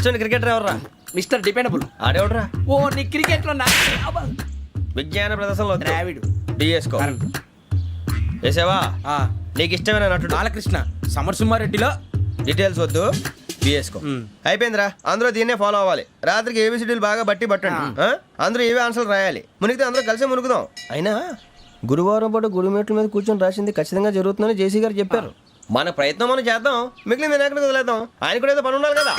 ఇష్టం క్రికెటర్ ఎవర్రా? Mister dependable. ఆడేవడరా? ఓ నీ క్రికెట్ లో విజ్ఞాన ప్రదర్శనలో ద్రావిడు డిఎస్కో వేసావా? నీకు ఇష్టమైన నటుడు బాలకృష్ణ. సమర్సింహారెడ్డిలో డీటెయిల్స్ వద్దు, బిఎస్కో అయిపోయిందిరా. అందరూ దీన్నే ఫాలో అవ్వాలి. రాత్రికి ఏబిసిడీలు బాగా పట్టండి. అందరూ ఏవే ఆన్సర్లు రాయాలి. మునిగితే అందరూ కలిసి మునుగుదాం. అయినా గురువారం పాటు గురుమేట్ల మీద కూర్చొని రాసింది ఖచ్చితంగా జరుగుతుందని జేసీ గారు చెప్పారు. మన ప్రయత్నం మనం చేద్దాం, మిగిలిన ఎక్కడికి వదిలేద్దాం. ఆయన కూడా ఏదో పని ఉండాలి కదా.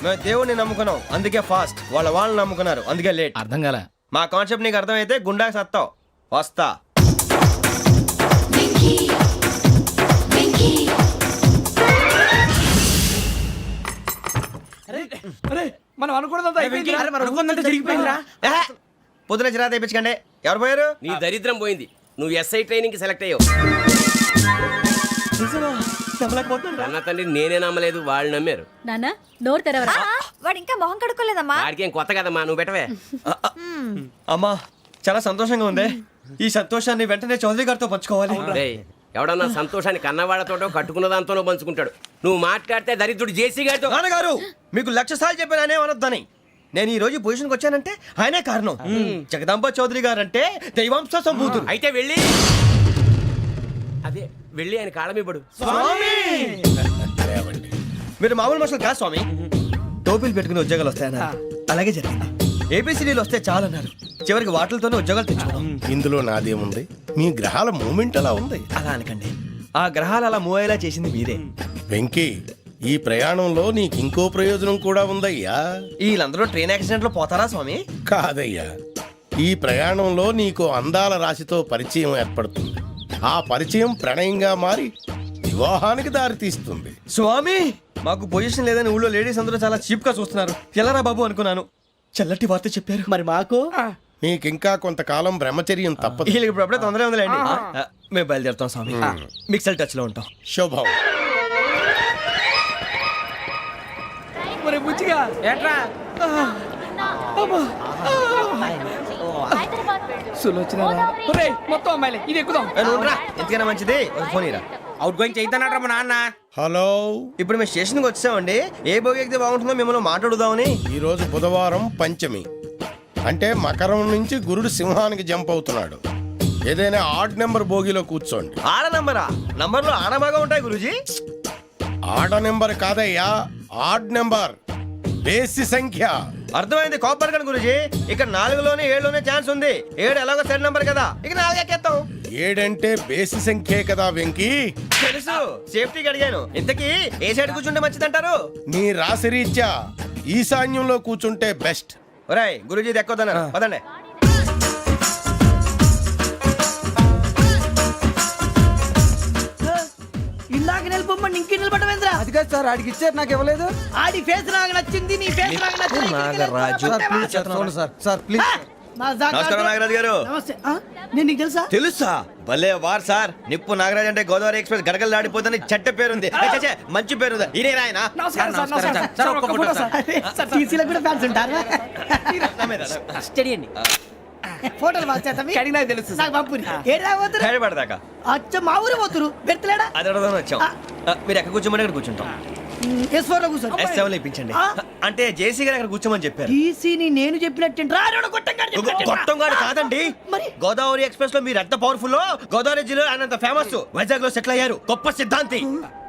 మేము దేవుడిని నమ్ముకున్నాం, అందుకే ఫాస్ట్. వాళ్ళని నమ్ముకున్నారు, అందుకే లేట్. అర్థం కాల. మా కాన్సెప్ట్ నీకు అర్థమైతే గుండాకి సత్తావు. వస్తా. మనం అనుకున్నదంతా జరిగిపోయిందిరా. పొద్దున చిరా తెప్పించకండి. ఎవరు పోయారు? నీ దరిద్రం పోయింది. నువ్వు ఎస్ఐ ట్రైనింగ్ కి సెలెక్ట్ అయ్యావు. అన్న తండ్రి నేనే నమ్మలేదు, వాళ్ళు నమ్మారు. నాన్న నోరు తెరవరా. వాడు ఇంకా మొహం కడుక్కోలేదమ్మా. వాడికి ఏం కొత్త కదమ్మా, నువ్వు పెట్టవే. అమ్మా చాలా సంతోషంగా ఉంది. ఈ సంతోషాన్ని వెంటనే చౌదరి గారితో పంచుకోవాలి. డేయ్, ఎవడన్నా సంతోషాన్ని కన్నవాళ్లతోటో కట్టుకున్న దాంతోనో పంచుకుంటాడు. నువ్వు మాట్లాడితే దరిద్రుడు జేసీ గారితో. నాన్నగారు మీకు 1,00,000 సార్లు చెప్పాను అనొద్దని. నేను ఈ రోజు పొజిషన్కి వచ్చానంటే ఆయనే కారణం. జగదాంబ చౌదరి గారు అంటే దైవాంశ సంభూతుడు. అయితే వెళ్ళి అదే వెళ్ళి ఆయన కాళ్ళమివ్వడు. మీరు మామూలు మనుషులు కాదు స్వామి. టోపీలు పెట్టుకుని ఉద్యోగాలు వస్తాయన్నారు, అలాగే జరిగింది. ఏపీసీడీలు వస్తే చాలన్నారు, చివరికి వాటిలతోనే ఉద్యోగాలు తెచ్చుకున్నాం. ఇందులో నాదేముంది? మీ గ్రహాల మూమెంట్ అలా ఉంది. అలా అనకండి, ఆ గ్రహాలు అలా మూవ్ అయ్యేలా చేసింది మీరే. వెంకీ, ఈ ప్రయాణంలో నీకు ఇంకో ప్రయోజనం కూడా ఉందయ్యా. వీళ్ళందరూ ట్రైన్ యాక్సిడెంట్ లో పోతారా స్వామి? కాదయ్యా, ఈ ప్రయాణంలో నీకు అందాల రాశితో పరిచయం ఏర్పడుతుంది. ఆ పరిచయం ప్రణయంగా మారి వివాహానికి దారితీస్తుంది. స్వామి మాకు పొజిషన్ లేదని ఊళ్ళో లేడీస్ అందరూ చాలా చీప్ గా చూస్తున్నారు. ఎలారా బాబు అనుకున్నాను, చల్లటి వార్త చెప్పారు. మరి మాకు నీకింకా కొంతకాలం బ్రహ్మచర్యం తప్పదు. వీళ్ళకి ఇప్పుడు అప్పుడే తొందరగా ఉందిలేండి. మేము బయలుదేరుతాం స్వామి, మిక్సెల్ టచ్ లో ఉంటాం. శుభం. బుచ్చిగా ఏట్రా మొత్తం అమ్మాయిలే ఇది ఎక్కుదాం. ఎందుకైనా మంచిది ఫోన్ ఇరా. అవుట్ గోయింగ్ చేద్దానట్రా మా నాన్న. హలో, ఇప్పుడు మేము స్టేషన్కి వచ్చామండి. ఏ బోగి ఎక్కితే బాగుంటుందో మిమ్మల్ని మాట్లాడుదామని. ఈరోజు బుధవారం పంచమి, అంటే మకరం నుంచి గురుడు సింహానికి జంప్ అవుతున్నాడు. ఏదైనా ఆడ్ నెంబర్ బోగిలో కూర్చోండి. ఆడ నంబరా? నంబర్లో ఆడ బాగా ఉంటాయి గురూజీ. ఆడ నెంబర్ కాదయ్యా, ఆడ్ నెంబర్, బేసి సంఖ్య. అర్థమైంది, కాపర్ కన్ గురూజీ. ఇక్కడ 4లోనే 7లోనే ఛాన్స్ ఉంది. 7 ఎలాగో సెడ్ నంబర్ కదా, ఇక 4 ఎక్కేస్తాం. 7 అంటే బేసి సంఖ్యే కదా వెంకీ. తెలుసు, సేఫ్టీకి అడిగాను. ఇంతకీ ఏ సైడ్ కూర్చుంటే మంచిదంటారు? నీ రాశి రీత్యా ఈశాన్యంలో కూర్చుంటే బెస్ట్. ఒరేయ్ గురూజీ దెక్కొద్దన్నారు, పదండి. ఇందాక నిలబొమ్మని ఇంకే నిలబడమేంద్రా? అది కాదు సార్, ఆడికి ఇచ్చారు, నాకు ఇవ్వలేదు. ఆడి ఫేస్ నాకు నచ్చింది, నీ ఫేస్ నాకు నచ్చింది. Nagaraju sir please. నమస్కారం నాగరాజు గారు. నమస్తే. నేను నీకు తెలుసా? తెలుసా? భలే వార్ సార్. నిప్పు నాగరాజ్ అంటే గోదావరి ఎక్స్ప్రెస్ గడగలు దాడిపోతుంది చెట్ట పేరుంది. మంచి పేరు. ఇదే ఆయన. నమస్కారం సార్. నమస్కారం సార్. ఒక్క ఫోటో సార్. సార్ టీసీలో కూడా ఫ్యాన్స్ ఉంటారా? స్టడీ అండి. ఫోటోలు మార్చేస్తాం. కడిగి నాకు తెలుసు. నాకు పంపుని. ఏడు రాబోతురు? హైదరాబాద్. అచ్చ మా ఊరు పోతురు. పెడతలేడా? అది అడగదామని వచ్చాం. మీరు ఎక్కడ కూర్చోమని అక్కడ కూర్చుంటాం. S4 లో కూర్చో. S7 ఇప్పించండి. అంటే జేసీ గారు అక్కడ కూర్చోమని చెప్పారు. టీసీని నేను చెప్పినట్టు గొట్టంగాడు కాదండి. గోదావరి ఎక్స్ప్రెస్ లో మీరు ఎంత పవర్ఫుల్, గోదావరి జిల్లా ఆయన ఫేమస్. వైజాగ్ లో సెటిల్ అయ్యారు, గొప్ప సిద్ధాంతి.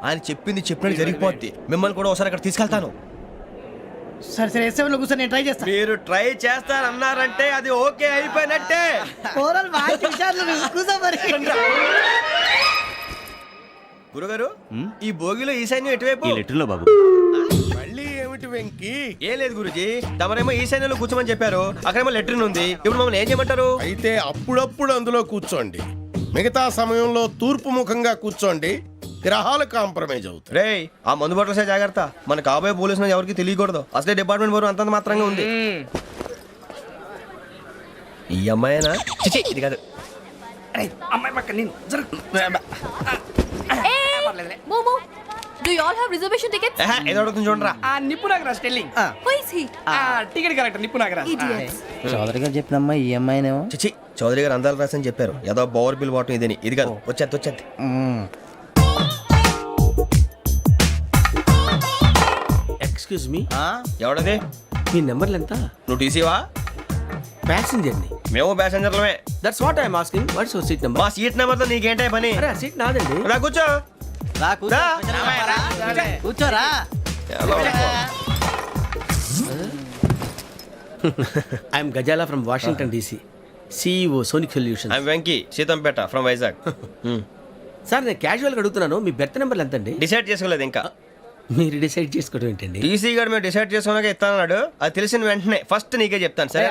ఆయన చెప్పింది చెప్పినట్టు జరిగిపోద్ది. మిమ్మల్ని కూడా ఒకసారి అక్కడ తీసుకెళ్తాను. సరే S7 లో కూర్చొని నేను ట్రై చేస్తాను. మీరు ట్రై చేస్తారన్నారంటే అది ఓకే అయిపోయినట్టే. గురుగారు, ఈ భోగిలో ఈశాన్యం ఎటువైపు? బాబు మళ్ళీ ఏమిటి వెంకీ? ఏం లేదు గురుజీ, తమరేమో ఈశాన్యంలో కూర్చోమని చెప్పారు. అక్కడేమో లెట్రిన్ ఉంది. ఇప్పుడు మమ్మల్ని ఏం చేయమంటారు? అయితే అప్పుడప్పుడు అందులో కూర్చోండి, మిగతా సమయంలో తూర్పు ముఖంగా కూర్చోండి. గ్రహాలు కాంప్రమైజ్ అవుతాయి. రే ఆ మందు బట్టలసే జాగ్రత్త. మన కాబోయే పోలీసులు ఎవరికి తెలియకూడదు. అసలే డిపార్ట్మెంట్ బోరు అంతంత మాత్రంగా ఉంది. ఈ అమ్మాయినా? ఇది కాదు. అమ్మాయి పక్క నేను Do you all have reservation tickets? ఏదో అడుగుతుంది చూడరా. ఆ నిప్పు Nagaraj telling Who is he? Ticket correct నిప్పు నాగరాజ్ Idiots. చౌదరి గారు చెప్పినమ్మా ఈ అమ్మాయినేమో. చిచి చౌదరి గారు అందాలు రాసని చెప్పారు. ఏదో బోర్ బిల్ వాటం ఇదని. ఇది కాదు వచ్చేది. Excuse me, ఎవడది? మీ నెంబర్లు ఎంత? నువ్వు టీసీవా? ప్యాసింజర్ ని. మేము ప్యాసెంజర్లమే. That's what I'm asking. What's your seat number? మా సీట్ నెంబర్తో నీకేంటే పని? అరే ఆ సీట్ నాదండి. రా కూర్చో. రా రా. కూర్చోరా. I'm Gazala from Washington DC, CEO Sonic Solution. I'm Venky Seethampeta from Vizag. Sir నేను క్యాజువల్గా అడుగుతున్నాను, మీ బెర్త్ నెంబర్ ఎంత అండి? డిసైడ్ చేసుకోలేదు ఇంకా. మీరు డిసైడ్ చేసుకోవడం ఏంటండి? టీసీ గారు మేము డిసైడ్ చేసుకున్నాక ఇస్తానన్నాడు. అది తెలిసిన వెంటనే ఫస్ట్ నీకే చెప్తాను. సరే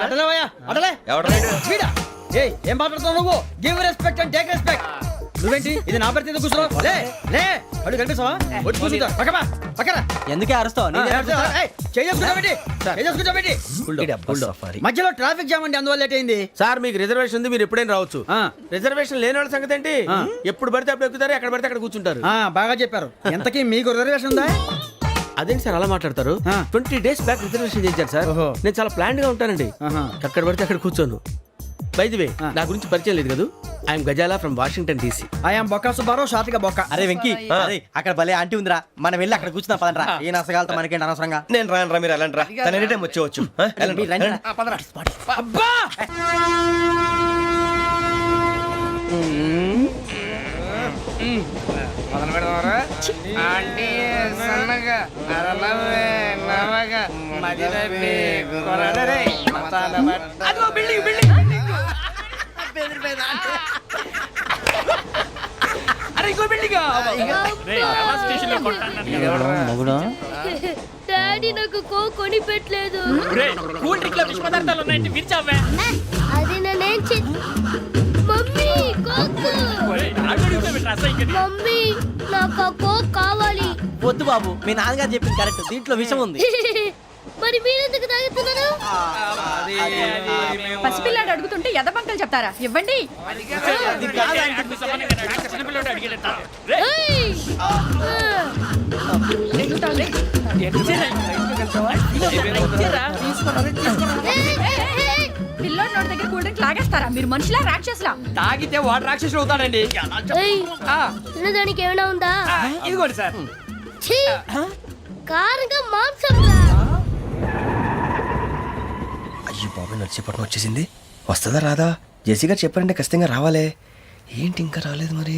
ఎవరు ఏం మాట్లాడుతున్నావు నువ్వు? Give respect and take respect. నువ్వేంటి ఇది నా పరిస్థితి ఎందుకు కూర్చున్నావు? లే లే అడుగు కనిపిస్తావా? వచ్చి కూర్చుంటా. పక్కన ఎందుకే అరుస్తావు? మధ్యలో ట్రాఫిక్ జామ్ అండి, అందువల్ల లేట్ అయింది. సార్ మీకు రిజర్వేషన్ ఉంది, మీరు ఎప్పుడైనా రావచ్చు. రిజర్వేషన్ లేని వాళ్ళ సంగతి ఏంటి? ఎప్పుడు పడితే అప్పుడు ఎక్కుతారు, ఎక్కడ పడితే అక్కడ కూర్చుంటారు. బాగా చెప్పారు. ఎంతకీ మీకు రిజర్వేషన్ ఉందా? అదేంటి సార్ అలా మాట్లాడతారు? 20 days బ్యాక్ రిజర్వేషన్ చేశారు సార్. ఓహో. నేను చాలా ప్లాన్డ్ గా ఉంటానండి. అక్కడ పడితే అక్కడ కూర్చోను. బై ది వే నా గురించి పరిచయం లేదు కదా, I'm Gazala from Washington DC. I'm Bokka Subbarao, షార్ట్గా బొక్క. అరే వెంకీ, అరే అక్కడ భలే ఆంటీ ఉందిరా, మనం వెళ్ళి అక్కడ కూర్చున్నా పదండ్రా. ఏ నసగాలతో మనకేంటి అనవసరంగా. నేను రాను రా, మీరు వెళ్ళండి రా. తన ఎనీ టైం వచ్చేవచ్చు. వెళ్ళండి. అబ్బా మొదలు పెడదామరా? ఆంటీ సన్నగా అరలవే నవగా మదిరపి కొరడరే మతాల బట్ట. అదిగో బిల్డింగ్ బిల్డింగ్. అరే ఇంకో బిల్డింగ్. మగుడు డాడీ నాకు కోక్ కొని పెట్టలేదు. కూల్ డ్రింక్ లో విష పదార్థాలు ఉన్నాయంటే విరిచావే. అది నేనేం మమ్మీ కోక్. మమ్మీ నాకు ఆ కోక్ కావాలి. వద్దు బాబు, మీ నాన్నగారు చెప్పింది కరెక్ట్, దీంట్లో విషయం ఉంది. మరి మీరెందుకు తాగుతున్నారు? పసిపిల్లాడు అడుగుతుంటే ఎదబంకలు చెప్తారా? ఇవ్వండి. ఏయ్! పిల్లోడి నోటి దగ్గర కూల్ డ్రింక్ లాగేస్తారా? మీరు మనుషులా రాక్షసులా? తాగితే వాడు రాక్షసుడు అవుతాడండి. ఏయ్! తినడానికి ఏమైనా ఉందా? ఇదిగోండి సార్. ఛీ! కారంగా మాంసం రా. అయ్యో బాబు, నడిచేపట్నం వచ్చేసింది. వస్తుందా రాదా? జెసి గారు చెప్పారంటే ఖచ్చితంగా రావాలే. ఏంటి ఇంకా రాలేదు మరి?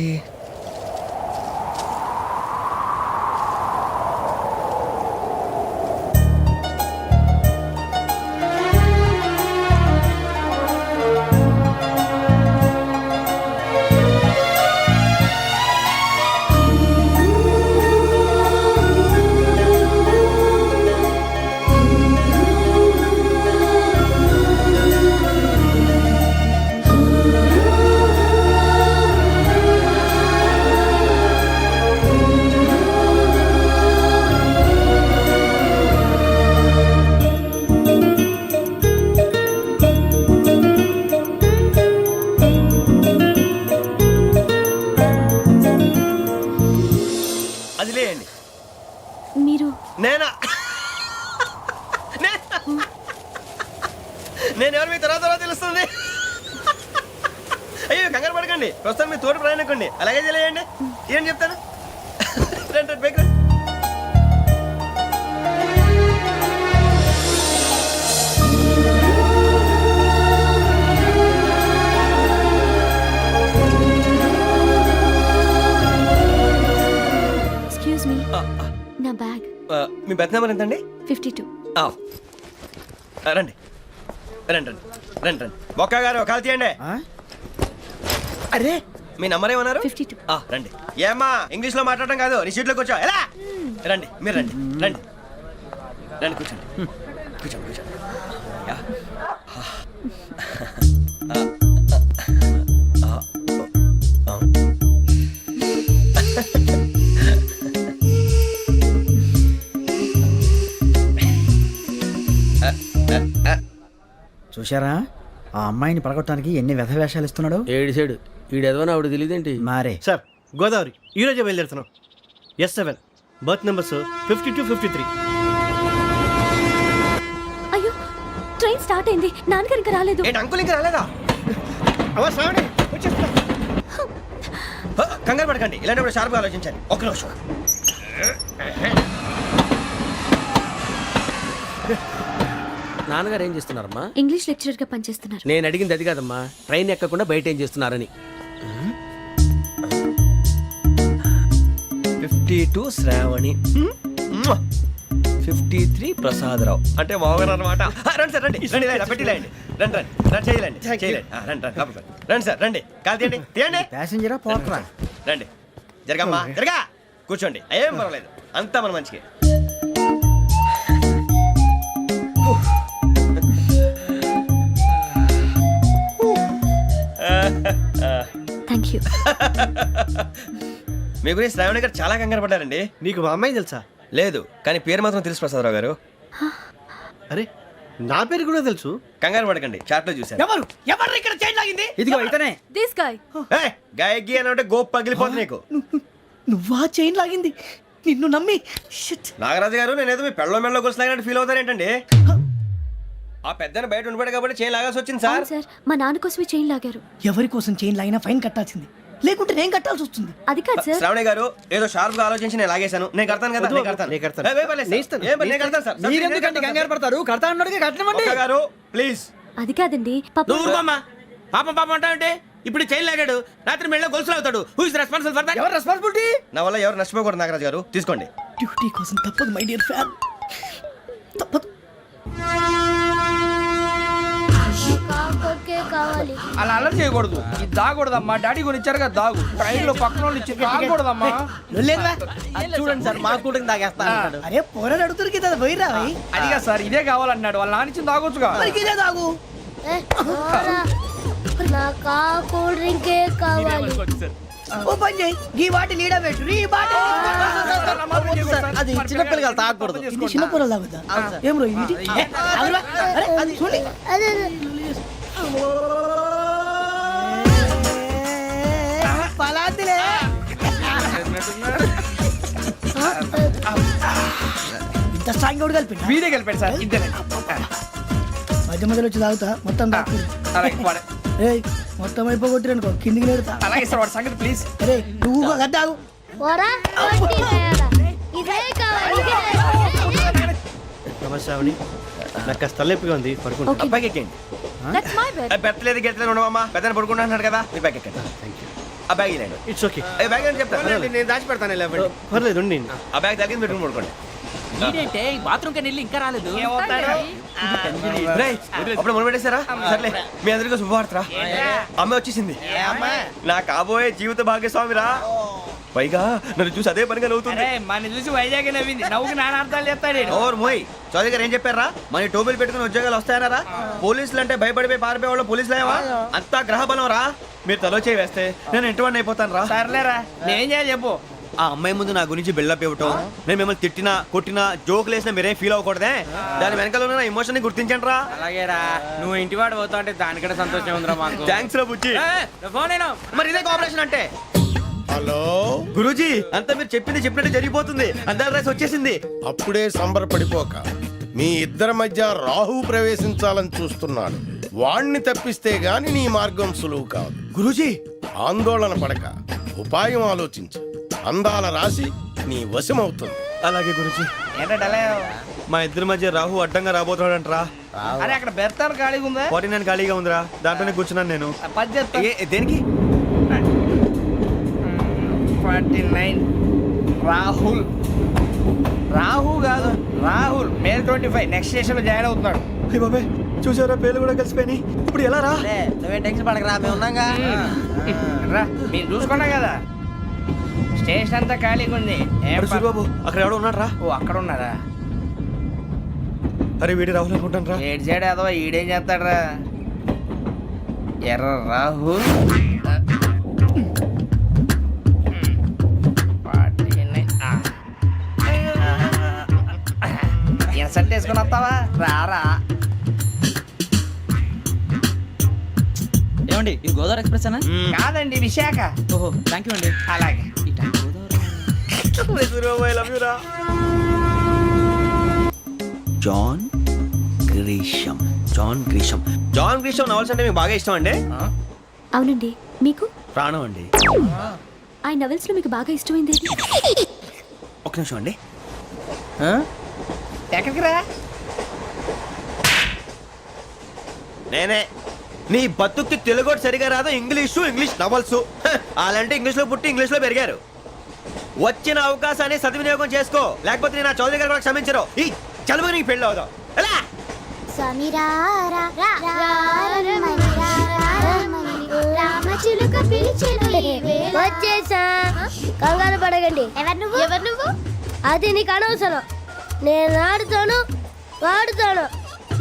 అది లేయండి. మీరు నేనా? నేను ఎవరు మీ తర్వాత తెలుస్తుంది. అయ్యో కంగారు పడకండి, ప్రస్తుతం మీ తోటి ప్రయాణకండి. అలాగే తెలియండి. ఏం చెప్తాను. రండి బైక్ రండి. ఎక్స్క్యూజ్ మీ, నా బ్యాగ్. మీ బెత్ నెంబర్ ఎంతండి? 52. రండి రండి రండి రండి రండి. బొక్క గారు కాల్ తీయండి. అరే మీ నంబర్ ఏమన్నారు? 52. రండి. ఏమ్మా ఇంగ్లీష్ లో మాట్లాడడం కాదు, నీ సీట్లోకి వచ్చా. ఎలా రండి, మీరు రండి రండి రండి, కూర్చోండి కూర్చోండి కూర్చోండి. యా. చూశారా ఆ అమ్మాయిని పడగొట్టడానికి ఎన్ని వ్యధ వేషాలు ఇస్తున్నాడు. ఏడు సైడు ఈడెదవని ఆవిడ తెలియదేంటి? మారే సార్ గోదావరి ఈరోజే బయలుదేరుతున్నాం. S7 berth numbers 52-53. అయ్యో ట్రైన్ స్టార్ట్ అయింది నాన్నగారు ఇంకా రాలేదు ఏంటి అంకుల్ ఇంకా రాలేదా కంగారు పడకండి ఇలాంటప్పుడు షార్ప్గా ఆలోచించండి ఒక నిమిషం నాన్నగారు ఏం చేస్తున్నారమ్మా? ఇంగ్లీష్ లెక్చరర్ గా పనిచేస్తున్నారు నేను అడిగింది అది కాదమ్మా, ట్రైన్ ఎక్కకుండా బయట ఏం చేస్తున్నారని. 52 శ్రావణి 53 ప్రసాదరావు అంటే మామగారు అనమాట. రండి సార్ రండి రండి ఇలా పెట్టి లేండి రండి రండి రండి చేయలేండి చేయలేండి రండి రండి లోపలికి రండి. రండి సార్ రండి కాలు తీయండి తీయండి ప్యాసింజరా పోట్రా రండి జరగమ్మా జరగా కూర్చోండి ఏం పర్వాలేదు అంతా మన మంచికి. థ్యాంక్ యూ మీ గురించి శ్రావణి గారు చాలా కంగారు పడ్డారండి. నీకు మా అమ్మాయి తెలుసా? లేదు కానీ పేరు మాత్రం తెలుసు ప్రసాదరావు గారు. అరే నా పేరు కూడా తెలుసు. కంగారు పడకండి చాట్లో చూశాను. ఎవరు ఎవరు ఇక్కడ చైన్ లాగింది? ఇదిగో ఇతనే. దిస్ గాయ్ గాయకి అని అంటే గోప్ పగిలిపోతుంది నీకు. నువ్వా చైన్ లాగింది? నిన్ను నమ్మి షిట్. నాగరాజు గారు నేనేదో మీ పెళ్ళ మెళ్ళలో గురిసిలాగినట్టు ఫీల్ అవుతారేంటండి? ఆ పెద్దని బయట ఉండిపోయాడు కాబట్టి చేయి లాగాల్సి వచ్చింది సార్. అవును సార్ మా నాన్న కోసమే చైన్ లాగారు ఎవరి కోసం చైన్ లాగినా ఫైన్ కట్టాల్సింది, లేకుంటే నేను కట్టాల్సి వస్తుంది. అది కాదు సార్ శ్రావణి గారు ఏదో షార్ప్ గా ఆలోచించి నేను లాగేశాను. నేను కడతాను కదా నేను కడతాను. నేను కడతాను. ఏ, పర్లేదు సార్. ఏ, నేను కడతాను సార్. మీరెందుకంటే కంగారు పడతారు? కడతా అన్నాడుగా కట్టమండి. ఒక్క గారు ప్లీజ్. అది కాదండి పాప నువ్వు ఊరుకోమ్మా. పాపం పాపం అంటావంటే ఇప్పుడు చైన్ లాగాడు, రాత్రి మెళ్ళ గొలుసులు అవుతాడు. Who is responsible for that? ఎవరు రెస్పాన్సిబిలిటీ? నా వల్ల ఎవరు నష్టపోకూడదు నాగరాజు గారు తీసుకోండి. డ్యూటీ కోసం తప్పదు మై డియర్ ఫ్యాన్, తప్పదు. కావాలి అలా అలర్ట్ చేయకూడదు. ఇది దాగకూడదమ్మా. డాడీ కొని ఇచ్చారు కదా దాగు. ట్రైన్ లో పక్కన వాళ్ళు ఇచ్చి దాగకూడదమ్మా. లేదురా. చూడండి సార్ మా కూడా తాగేస్తా అన్నాడు. అరే పోరాడు అడుగుతారు కదా పోయిరా భయ్. అదిగా సార్ ఇదే కావాలన్నాడు. వాళ్ళ నానిచ్చింది తాగొచ్చుగా. మరి ఇదే తాగు. నాకు కూల్ డ్రింకే కావాలి ఓ పని చేయి, ఈ బాటి లీడ పెట్టు. ఈ బాటి అది చిన్నపిల్లలు తాగకూడదు. ఇది చిన్న పొరలు తాగుతా. ఏం రో ఇది? అదిరా. అరే అది చూడండి. పలాతిలే. ఇంత స్ట్రాంగ్ కూడా కలిపి వీడే గెలిపాడు సార్. ఇద్దరే. మధ్య మధ్యలో వచ్చి తాగుతా మొత్తం తాగు. అలాగే వాడు. ఏయ్ మొత్తం అయిపోగొట్టి అనుకో కిందికి నేడుతా. అలాగే సార్ వాడు సంగతి ప్లీజ్. అరే నువ్వు కదా తాగు. ఇదే కావాలి నమస్తే శ్రావణి, నాకు కాస్త తలెప్పిగా ఉంది, పడుకుంటా. Okay. బ్యాగ్ ఎక్కండి. That's my bed. పెట్టలేదు గెట్టలేదు ఉండవమ్మా. పెద్దని పడుకుంటున్నాడు కదా మీ బ్యాగ్ ఎక్కండి. ఆ బ్యాగ్ ఇలాండి. It's okay. బ్యాగ్ అని చెప్తాను నేను దాచి పెడతాను. పర్లేదు ఉండి. ఆ బ్యాగ్ తగ్గింది పెట్టుకుని పడుకోండి. బాత్రూమ్ కి వెళ్ళి ఇంకా రాలేదు. రేయ్, అప్పుడు మొదలు పెట్టేశారా? సర్లే మీ అందరికీ శుభవార్తరా. అమ్మ వచ్చేసింది. నా కాబోయే జీవిత భాగ్యస్వామిరా. పైగా నన్ను చూసి అదే పనిగా నవ్వుతుంది. మన చూసి వైజాగ్ నవ్వింది. నవ్వుకి నాన్న అర్థాలు చెప్తాడు. ఓర్ మోయ్ చౌదరి గారు ఏం చెప్పారా? మన టోబీలు పెట్టుకుని ఉద్యోగాలు వస్తాయన్నారా? పోలీసులు అంటే భయపడిపోయి పారిపోయే వాళ్ళు పోలీసులేవా? అంతా గ్రహ బలం రా. మీరు తలో చేయి వేస్తే నేను ఇంటివాడిని అయిపోతాను రా. సర్లేరా నేం చేయాలి చెప్పు. ఆ అమ్మాయి ముందు నా గురించి బిల్డప్ ఇవ్వటం, నేను మిమ్మల్ని తిట్టినా కొట్టినా జోకులు వేసినా మీరేం ఫీల్ అవ్వకూడదే. దాని వెనకాల ఉన్న ఎమోషన్ ని గుర్తించండి రా. అలాగేరా నువ్వు ఇంటివాడు పోతా అంటే దానికంటే సంతోషం ఉందిరా మాకు. థ్యాంక్స్ రా బుజ్జి. ఫోన్ అయినా మరి ఇదే కోఆపరేషన్ అంటే. హలో గురూజీ అంతా మీరు చెప్పింది చెప్పినట్టు జరిగిపోతుంది. అందాల రైస్ వచ్చేసింది. అప్పుడే సంబరపడిపోక. మీ ఇద్దరి మధ్య రాహు ప్రవేశించాలని చూస్తున్నాడు. వాణ్ణి తప్పిస్తే గాని నీ మార్గం సులువు కాదు. గురూజీ ఆందోళన పడక ఉపాయం ఆలోచించు. అందాల రాశి నీ వశమవుతుంది. అలాగే గురూజీ. ఏంటంటే మా ఇద్దరి మధ్య రాహు అడ్డంగా రాబోతున్నాడంటరా. అరే అక్కడ బెర్తాను ఖాళీగా ఉందా? 49 ఖాళీగా ఉందిరా, దాంట్లోనే కూర్చున్నాను నేను. పది చెప్తా. దేనికి? 49 రాహుల్. రాహు కాదు రాహుల్. మే 25 నెక్స్ట్ స్టేషన్ లో జాయిన్ అవుతున్నాడు. అయ్య బాబాయ్ చూసారా పేర్లు కూడా కలిసిపోయినాయి. ఇప్పుడు ఎలా రా? నువ్వేం టెన్షన్ పడకరా, మేము ఉన్నాగా. రా మీరు చూసుకున్నా కదా స్టేషన్ అంతా ఖాళీగా ఉంది. ఏం ప- బాబు అక్కడ ఎవడో ఉన్నాడు రా. ఓ అక్కడ ఉన్నారా? అరే వీడి రాహుల్ అనుకుంటాను రా. ఏడు చేయడం అదో ఈడేం చేస్తాడరా? ఎర్ర రాహుల్. 49. ఇన్సల్ట్ వేసుకుని వస్తావా? రారా. ఏమండి ఇది గోదావరి ఎక్స్ప్రెస్ అనా? కాదండి విశాఖ. ఓహో థ్యాంక్ యూ అండి. అలాగే John Grisham. John Grisham. John Grisham novels అంటే మీకు బాగా ఇష్టం అండి? అవునండి. మీకు? ప్రాణం అండి. ఆ నవెల్స్ లో మీకు బాగా ఇష్టమైంది ఏది? ఒక్క నిమిషం అండి. ఎక్కడికి రా? నేనే. నీ బతుక్కి తెలుగు సరిగా రాదు, ఇంగ్లీష్ నవల్స్. అలాంటి ఇంగ్లీష్లో పుట్టి ఇంగ్లీష్లో పెరిగారు. వచ్చిన అవకాశాన్ని సద్వినియోగం చేసుకో, లేకపోతే నేను నా చౌదరి గారు కూడా క్షమించరు. ఈ చదువు నీకు పెళ్ళి అవుదాం. ఎలా? వచ్చేసా, కంగారు పడకండి. ఎవరు నువ్వు? అది నీకు అనవసరం. నేను ఆడుతాను, వాడుతాను.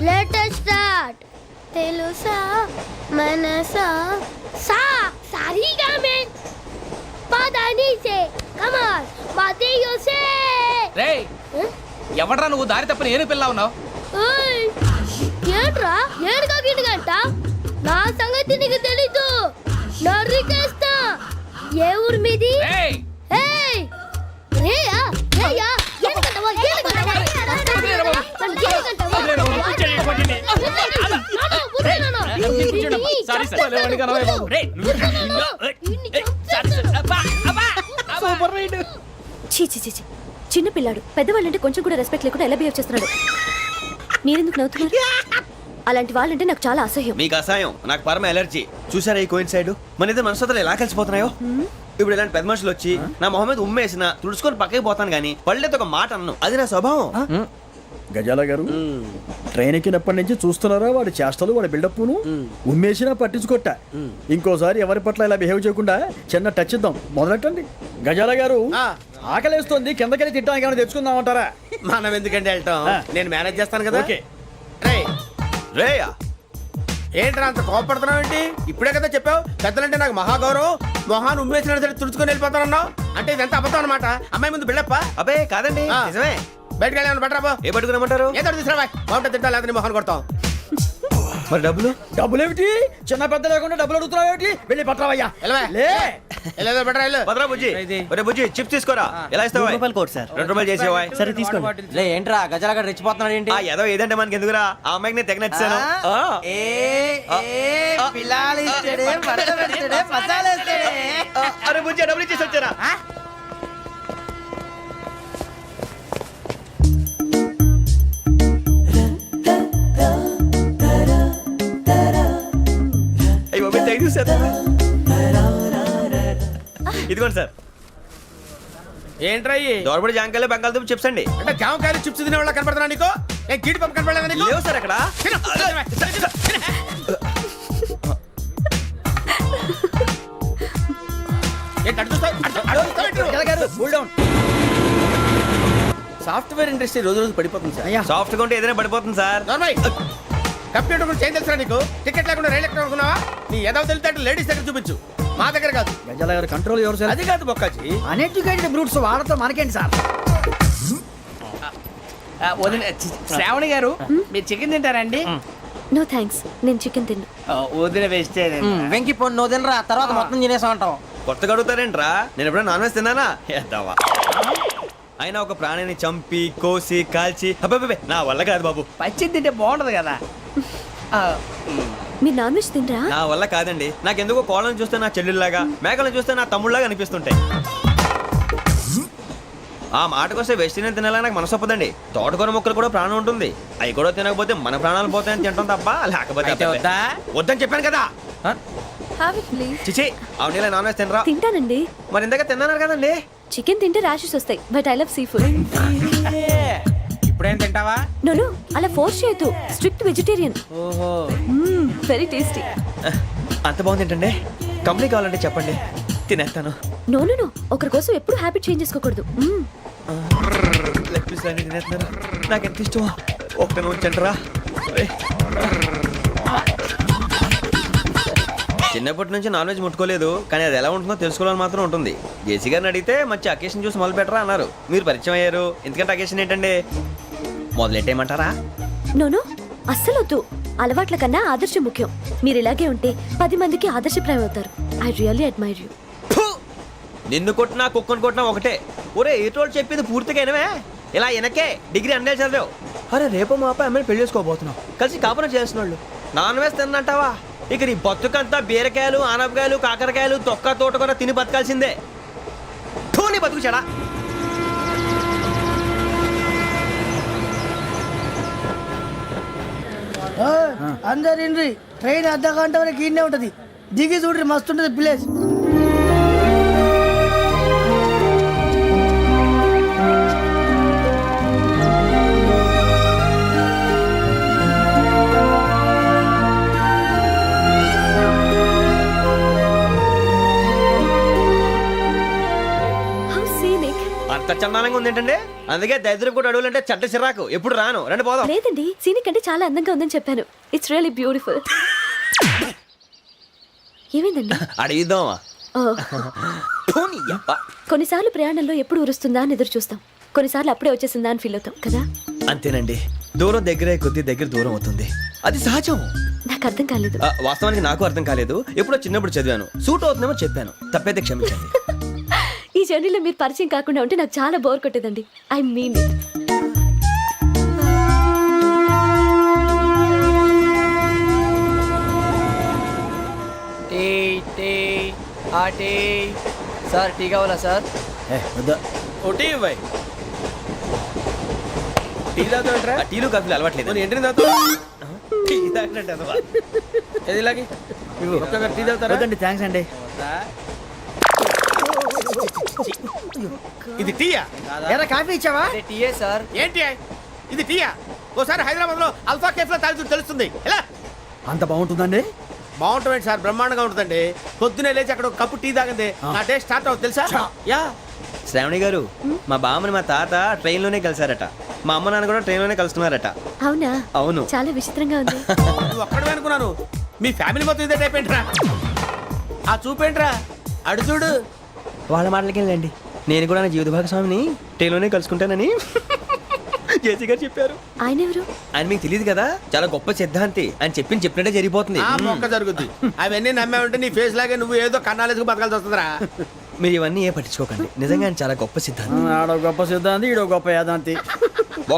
Latest start. తెలుసా మనసా సా సారీగా మెన్ పదని సే కమాన్ మాదేయో సే. రేయ్ ఎవడ్రా నువ్వు దారి తప్పని ఏను పిల్ల ఉన్నావు? ఓయ్ ఏంట్రా ఏడుగా గిడుగంట? నా సంగతి నీకు తెలీదు. నరికేస్తా. ఏ ఊరు మీది? రేయ్ ఏయ్ రేయా రేయా ఏడుగంటవా ఏడుగంటవా సారీ సార్ సూపర్ రైడ్. చీ చీ చీ చీ. చిన్న పిల్లాడు పెద్దవాళ్ళంటే కొంచెం కూడా రెస్పెక్ట్ లేకుండా ఎలా బిహేవ్ చేస్తున్నాడు? మీరెందుకు నవ్వుతున్నారు? అలాంటి వాళ్ళంటే నాకు చాలా అసహ్యం. మీకు అసహాయం, నాకు పరమ ఎలర్జీ. చూసారా ఈ కోయిన్సైడ్? మన ఇద్దరు మనస్తత్వాలు ఎలా కలిసిపోతున్నాయో. ఇప్పుడు ఇలాంటి పెద్ద మనుషులు వచ్చి నా మొహం మీద ఉమ్మేసిన తుడుచుకొని పక్కకి పోతాను కానీ పళ్ళేతో ఒక మాట అన్ను. అది నా స్వభావం. గజాల గారు ట్రైన్ ఎక్కినప్పటి నుంచి చూస్తున్నారా వాడి చేష్టలు, వాడి బిల్డప్ను? ఉమ్మేసినా పట్టించుకోట. ఇంకోసారి ఎవరి పట్ల ఇలా బిహేవ్ చేయకుండా చిన్న టచ్ ఇద్దాం. మొదలెట్టండి. గజాల గారు ఆకలేస్తుంది, కిందకెళ్ళి తిట్టడానికి ఏమైనా తెచ్చుకుందామంటారా? మనం ఎందుకంటే వెళ్తాం, నేను మేనేజ్ చేస్తాను కదా. ఓకే. రేయా ఏంట్రా అంత కోపడుతున్నావు ఏంటి? ఇప్పుడే కదా చెప్పావు పెద్దలంటే నాకు మహాగౌరవం, మొహాన్ని ఉమ్మేసిన సరే తుడుచుకొని వెళ్ళిపోతానన్నావు. అంటే ఇదంతా అబద్ధం అనమాట. అమ్మాయి ముందు బిల్డప్ప. అబ్బే కాదండి, నిజమే. బయటకు వెళ్ళి బట్రాబో. ఏ పట్టుకురమ్మంటారు? ఏదో తీసుకురా బాగుంటుంది. తింటా లేదా మొహాన్ని కొడతాం. మరి డబ్బులు? డబ్బులు ఏమిటి? చిన్న పెద్ద లేకుండా డబ్బులు అడుగుతున్నావు ఏమిటి? వెళ్ళి పట్టరావయ్యా. లే వెళ్ళేదో బట్రా వెళ్ళు. భద్రా బుజ్జి, ఒరే బుజ్జి చిప్స్ తీసుకోరా. ఎలా ఇస్తావా? రూపాయలు కోట్ సార్. 2 రూపాయలు చేసేవా? సరే తీసుకోండి. లే ఏంట్రా గజాల గడ రెచ్చిపోతున్నాడు ఏంటి? ఏదో ఏదంటే మనకి ఎందుకురా, ఆ అమ్మాయికి నేను తెగ నచ్చాను. అరే బుజ్జి డబ్బులు ఇచ్చేసి వచ్చారా? ఇదిగోండి సార్. ఏంట్రా దోరబడి జాంకాయలు బంగాళదుంప చిప్స్ అండి. అంటే జామకాయలు చిప్స్ తినే వాళ్ళ కనపడుతున్నా నీకు? ఏ గీడి పంప కనపడలేదా నీకు? లేవు సార్ అక్కడ. సాఫ్ట్వేర్ ఇండస్ట్రీ రోజు రోజు పడిపోతుంది సార్. సాఫ్ట్ గా ఉంటే ఏదైనా పడిపోతుంది సార్. కంప్యూటర్ గురించి ఏం తెలుసా నీకు? టికెట్ లేకుండా రైలు ఎక్కడ అనుకున్నావా? నీ ఏదో తెలితే లేడీస్ దగ్గర చూపించు, మా దగ్గర కాదు. గజాల గారు కంట్రోల్ ఎవరు సార్? అది కాదు బొక్కాజీ. అన్ఎడ్యుకేటెడ్ బ్రూట్స్ వాళ్ళతో మనకేంటి సార్? శ్రావణి గారు మీరు చికెన్ తింటారండి? నో థ్యాంక్స్, నేను చికెన్ తిన్నా. వదిన వేస్తే వెంకి పొన్ను నువ్వు తినరా, తర్వాత మొత్తం తినేసా ఉంటాం. కొత్తగా అడుగుతారేంట్రా? నేను ఎప్పుడైనా నాన్ వెజ్ తిన్నానా? ఎద్దావా. అయినా ఒక ప్రాణిని చంపి కోసి కాల్చి అబ్బే నా వల్ల కాదు బాబు. పచ్చి తింటే బాగుంటది కదా. మీరు నాన్ వెజ్ తినరా? నా వల్ల కాదండి. నాకెందుకో కోళ్ళని చూస్తే నా చెల్లెళ్ళలాగా, మేకలను చూస్తే నా తమ్ముళ్ళలాగా అనిపిస్తుంటాయి. ఆ మాటకొస్తే వెస్టిరియన్ తినాలని నాకు మనసు ఒప్పదండి. తోటకూర మొక్కలు కూడా ప్రాణం ఉంటుంది. అవి కూడా తినకపోతే మన ప్రాణాలు పోతాయని తింటాం తప్ప లేకపోతే వద్దని చెప్పాను కదా. చిచి అవునీ నాన్ వెజ్ తినరా? తింటానండి. మరి ఇందాక తిన్నాను కదండి. చికెన్ తింటే ర్యాషెస్ వస్తాయి, but I love sea food. ఇప్పుడేం తింటావా? నో అలా ఫోర్స్ చేయొద్దు. Strict vegetarian. ఓహో వెరీ టేస్టీ. అంత బాగుంది ఏంటండి? కంపెనీ కావాలంటే చెప్పండి, తినేస్తాను. నో ఒకరి కోసం ఎప్పుడు హ్యాబిట్ చేంజ్ చేసుకోకూడదు. లెగ్ పీస్ అన్ని తినేస్తున్నారు. నాకు ఎంత ఇష్టం. ఒకటే ఉంచండిరా. చిన్నప్పటి నుంచి నాన్ వెజ్ ముట్టుకోలేదు, కానీ అది ఎలా ఉంటుందో తెలుసుకోవాలని మాత్రం ఉంటుంది. జేసీ గారిని అడిగితే మంచి అకేషన్ చూసి మొదలు పెట్టరా అన్నారు. మీరు పరిచయం అయ్యారు, ఎందుకంటే అకేషన్ ఏంటండి? మొదలెట్టేయమంటారా? నో అస్సలు వద్దు. అలవాట్ల కన్నా ఆదర్శం ముఖ్యం. మీరు ఇలాగే ఉంటే 10 మందికి ఆదర్శప్రాయం అవుతారు. I really admire you. నిన్ను కొట్టినా కుక్కను కొట్టినా ఒకటే. ఒరే ఏటోళ్ళు చెప్పింది పూర్తిగా వినవే ఇలా వెనకే డిగ్రీ అన్నే చదివావు అరే రేపు మా అబ్బాయి అమ్మాయిని పెళ్లి చేసుకోబోతున్నావు కలిసి కాపురం చేసిన వాళ్ళు నాన్ వేసి తిన్నంటావా ఇక నీ బతుకంతా బీరకాయలు ఆనపకాయలు కాకరకాయలు తొక్క తోట కూడా తిని బతకాల్సిందే నీ బతుకు చెడా అందరు ఇండ్రి ట్రైన్ అర్ధ గంట వరకు ఇన్నే ఉంటది దిగి చూడ్రి మస్తు ఉంటది ప్లేస్ హౌ సీనిక్. అంత చందానంగా ఉంది ఏంటంటే అందుకే దరిద్రం కూడా అడవులంటే చెడ్డ చిరాకు ఎప్పుడు రాను రండి పోదాం లేదండి సీనిక్ అంటే చాలా అందంగా ఉందని చెప్పాను. It's really beautiful. ఏమైందండి? అడిగిద్దామా ఓ, కొన్నిసార్లు ప్రయాణంలో ఎప్పుడు ఉరుస్తుందా అని ఎదురు చూస్తాం, కొన్నిసార్లు అప్పుడే వచ్చేసిందా అని ఫీల్ అవుతాం కదా. అంతేనండి దూరం దగ్గరే కొద్ది దగ్గర దూరం అవుతుంది అది సహజం. నాకు అర్థం కాలేదు. వాస్తవానికి నాకు అర్థం కాలేదు ఎప్పుడో చిన్నప్పుడు చదివాను సూట్ అవుతుందేమో చెప్పాను తప్పైతే క్షమించండి. ఈ జర్నీలో మీరు పరిచయం కాకుండా ఉంటే నాకు చాలా బోర్ కొట్టేదండి. I mean it. Tea tea ఆ టీ సార్ టీ కావాలా సార్? వద్దా ఒకటి ఇవ్వాయి టీ తాగుతాంట్రా టీలు కాఫీలు అలవాట్లేదు ఎంట్రీ తాగుతా టీ తాగినట్టు అదవా. ఏది ఇలాగే ఒక్కొక్కరు టీ తాగుతారా వద్దండి థ్యాంక్స్ అండి. ఇది టీయా ఎరా కాఫీ ఇచ్చావా? టీయే సార్. ఏంటి ఇది టీయా ఓసారి హైదరాబాద్ లో అల్ఫా కేఫ్ లో తాగుతూ తెలుస్తుంది ఎలా అంత బాగుంటుందండి? బాగుంటుంది సార్ బ్రహ్మాండంగా ఉంటుందండి పొద్దునే లేచి అక్కడ ఒక కప్పు టీ తాగింది నా డే స్టార్ట్ అవుతుంది తెలుసా యా శ్రావణి గారు మా బామ్మని మా తాత ట్రైన్ లోనే కలిసారట మా అమ్మ నాన్న కూడా ట్రైన్ లోనే కలుస్తున్నారట. అవునా? అవును. చాలా విచిత్రంగా ఉంది. నువ్వు ఒక్కడే అనుకున్నాను మీ ఫ్యామిలీ మొత్తం ఇదే టైప్ ఏంట్రా ఆ చూపేంట్రా అడు చూడు వాళ్ళ మాటలకి వెళ్ళండి నేను కూడా నా జీవిత భాగస్వామిని ట్రైన్ లోనే కలుసుకుంటానని జేసీ గారు చెప్పారు. ఆయన ఎవరు? ఆయన మీకు తెలియదు కదా చాలా గొప్ప సిద్ధాంతి అని చెప్పినట్టే జరిగిపోతుంది. ఆ మొక్క జరుగుద్ది అవన్నీ నమ్మే ఉంటే నీ ఫేస్ లాగే నువ్వు ఏదో కన్నాలేసుకు బతకాల్సి వస్తుందిరా మీరు ఇవన్నీ ఏ పట్టించుకోకండి నిజంగా ఆయన చాలా గొప్ప సిద్ధాంతి. ఆడో గొప్ప సిద్ధాంతి ఈడో గొప్ప యాదాంతి.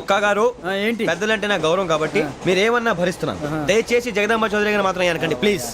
ఒక్క గారు ఏంటి? పెద్దలంటే నా గౌరవం కాబట్టి మీరు ఏమన్నా భరిస్తున్నాను. దయచేసి జగదాంబ చౌదరి గారు మాత్రం అనకండి ప్లీజ్.